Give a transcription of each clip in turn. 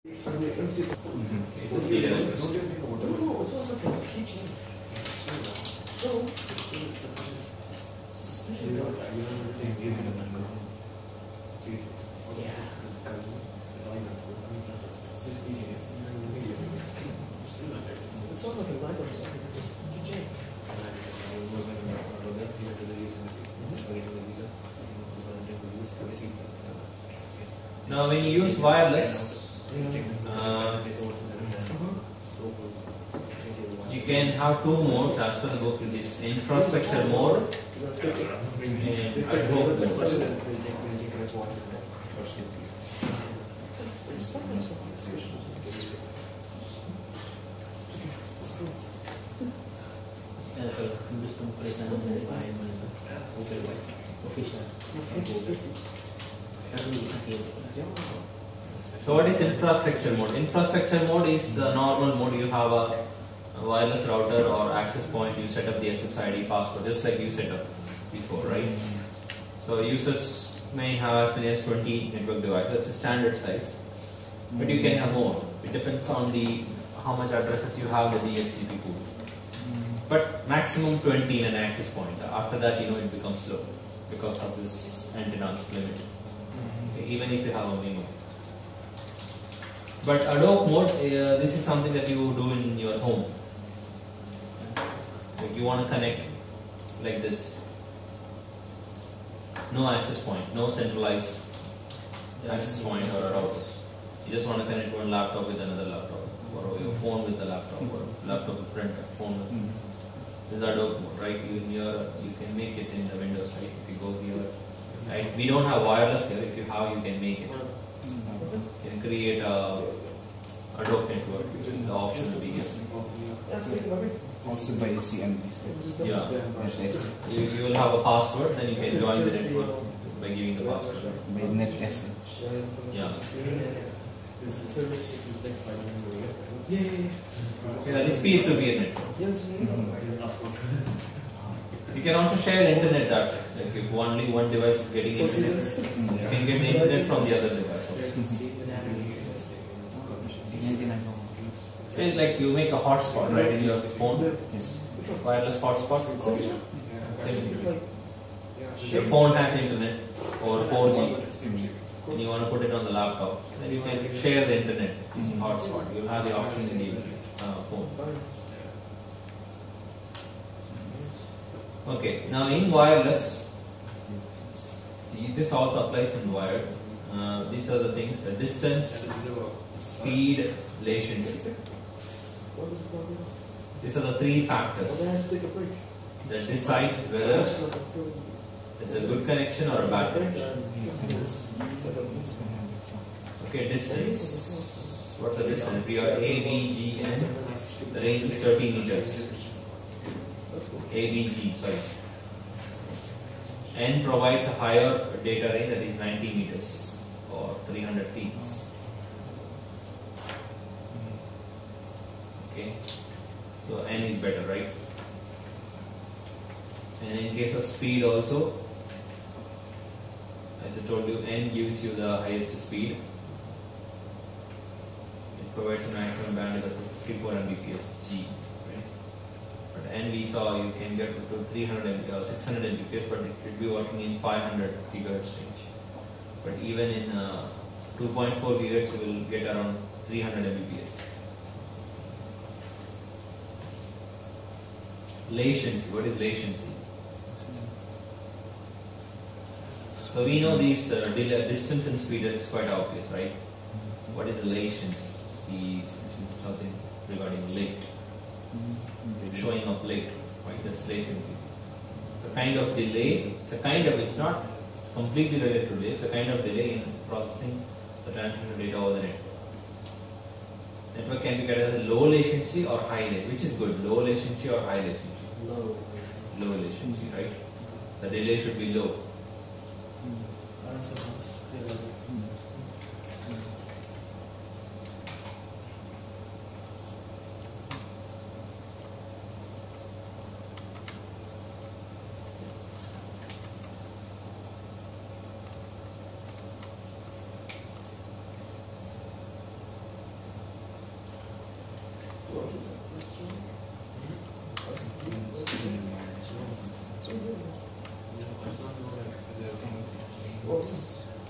Now when you use wireless, you can have two modes as per the book, which is infrastructure mode and ad hoc mode. So what is infrastructure mode? Infrastructure mode is the normal mode. You have a wireless router or access point, you set up the SSID password just like you set up before, right? So users may have as many as 20 network devices, that's a standard size, but you can have more. It depends on the how much addresses you have with the DHCP pool. But maximum 20 in an access point. After that, it becomes slow because of this antenna's limit. Okay, even if you have only one. But ad hoc mode, this is something that you do in your home. Like you want to connect like this. No access point, no centralized access point or a router. You just want to connect one laptop with another laptop, or your phone with a laptop, or laptop with printer, phone with. This is ad hoc mode, right? You can make it in the Windows, right? If you go here, right? We don't have wireless here. If you have, you can make it. You can create a ad hoc network, which is the option to be used. Also by CMB. Yeah. Yes. You will have a password, then you can join the network by giving the password. By NetS. Yeah. Yeah, it's peer-to-peer network. You can also share internet data. Like if only one device is getting internet, you can get the internet from the other device. And like you make a hotspot, right, in your phone. Yes. Wireless hotspot. Your phone has internet or 4G, and you want to put it on the laptop. Then you can share the internet using hotspot. You'll have the option in the phone. Okay, now in wireless, this also applies in wired. These are the things: distance, speed, latency. These are the three factors that decides whether it's a good connection or a bad connection. Okay, distance. What's the distance? We are ABGN. The range is 30 meters. ABG, sorry. N provides a higher data range, that is 90 meters or 300 feet. Okay, so N is better, right? And in case of speed also, as I told you, N gives you the highest speed. It provides a maximum bandwidth of 54 Mbps G. But N we saw you can get to 600 Mbps, but it should be working in 500 gigahertz range. But even in 2.4 gigahertz, you will get around 300 Mbps. Latency. What is latency? So we know these distance and speed. It's quite obvious, right? What is latency? Something regarding late. Showing up late, right? That's latency. It's a kind of delay. It's not completely related to delay. It's a kind of delay in processing the transmission of data over the network. Network can be categorized as low latency or high latency. Which is good? Low latency or high latency? Low latency, right? The delay should be low.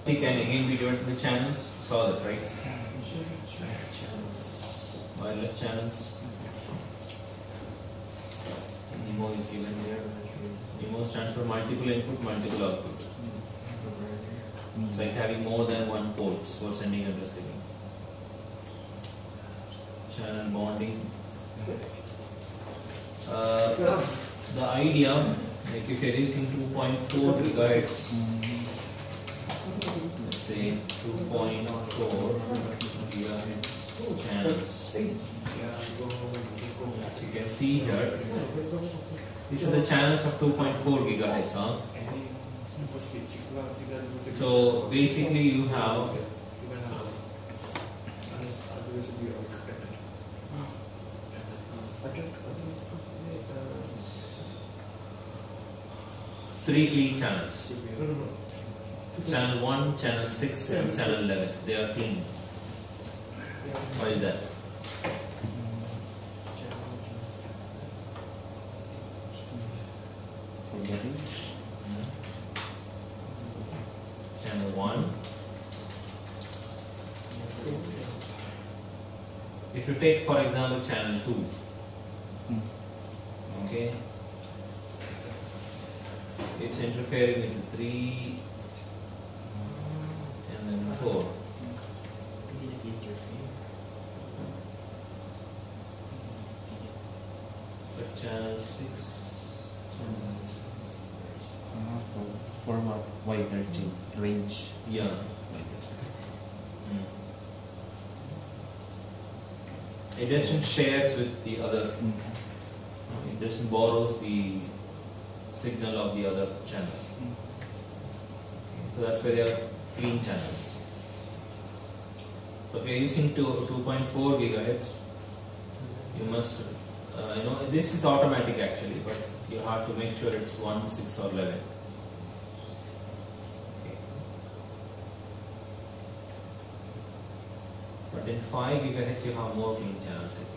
It can again be divided into channels. Saw that, right? Wireless channels. Nemo is given here. Nemo stands for multiple input, multiple output. It's like having more than one ports for sending and receiving. Channel bonding. The idea, like if you're using 2.4 gigahertz, let's say 2.4 gigahertz channels. As you can see here, these are the channels of 2.4 gigahertz. Huh? So basically you have three clean channels. Channel 1, channel 6 and channel 11. They are clean. Why is that? Channel 1. If you take for example channel 2, okay, it's interfering with 3 and then 4. But channel 6 for what? Wider range. yeah. It doesn't shares with the other. It doesn't borrows the signal of the other channel. So that's why they are clean channels. So if you are using 2.4 gigahertz, you must, this is automatic actually, but you have to make sure it's 1, 6 or 11. Okay. But in 5 gigahertz you have more clean channels, I think.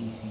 Easy.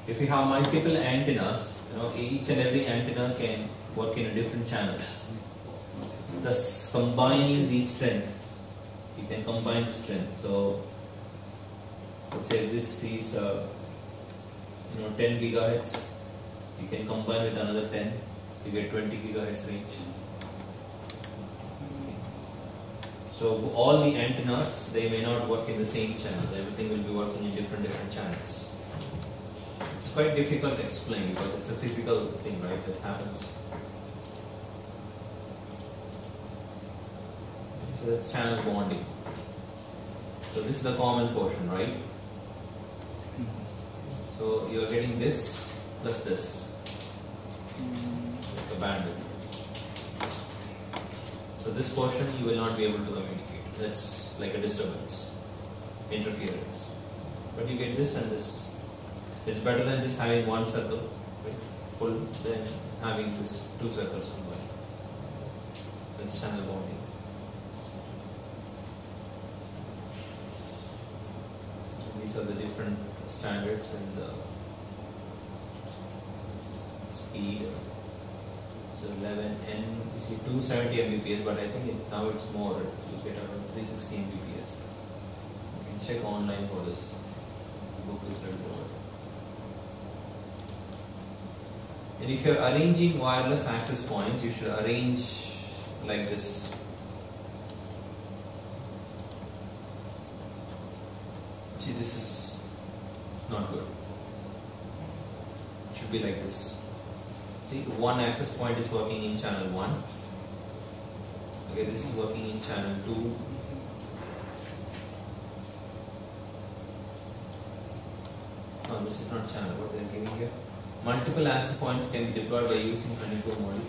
If you have multiple antennas, each and every antenna can work in a different channel. Thus, combining the strength, you can combine the strength. So, let's say this is 10 gigahertz. You can combine with another 10, you get 20 gigahertz range. So all the antennas, they may not work in the same channel. Everything will be working in different channels. It's quite difficult to explain because it's a physical thing, right, that happens. So that's channel bonding. So this is the common portion, right? So you are getting this plus this, like the bandwidth. So this portion you will not be able to communicate. That's like a disturbance, interference. But you get this and this. It's better than just having one circle, right? full than having this two circles combined. That's channel bonding. These are the different standards and the speed. So 11N, you see 270 Mbps, but I think now it's more. You get around 360 Mbps. You can check online for this. This book is ready for it. And if you're arranging wireless access points, you should arrange like this. See, this is not good. It should be like this. See, one access point is working in channel 1. Okay, this is working in channel 2. No, this is not channel, what they are giving here. Multiple access points can be deployed by using honeycomb model.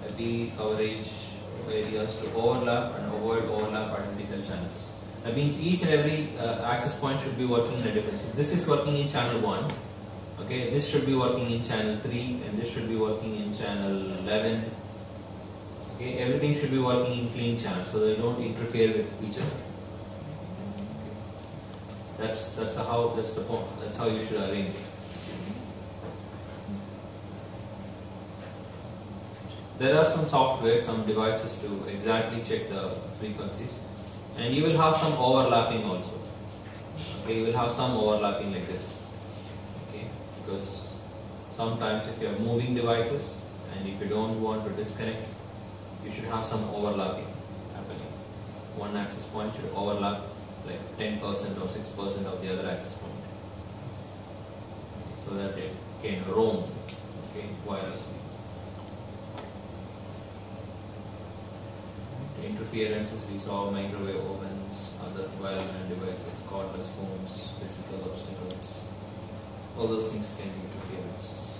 IP coverage areas to overlap and avoid overlap identical channels. That means each and every access point should be working in a different. So this is working in channel 1. Okay, this should be working in channel 3 and this should be working in channel 11. Okay, everything should be working in clean channel so they don't interfere with each other. Okay. That's how you should arrange it. There are some software, some devices to exactly check the frequencies, and you will have some overlapping also. Okay, you will have some overlapping like this. Okay, because sometimes if you are moving devices and if you don't want to disconnect, you should have some overlapping happening. One access point should overlap like 10% or 6% of the other access point, so that it can roam, okay, wirelessly. Interferences we saw: microwave ovens, other wireline devices, cordless phones, physical obstacles. All those things can be interferences.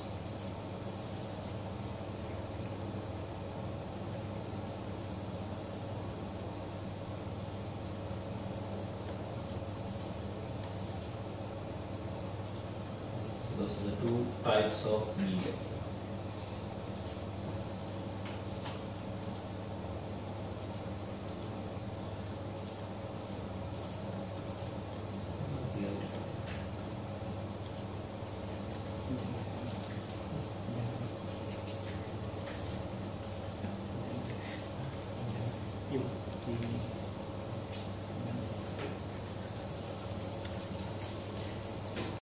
So those are the two types of media.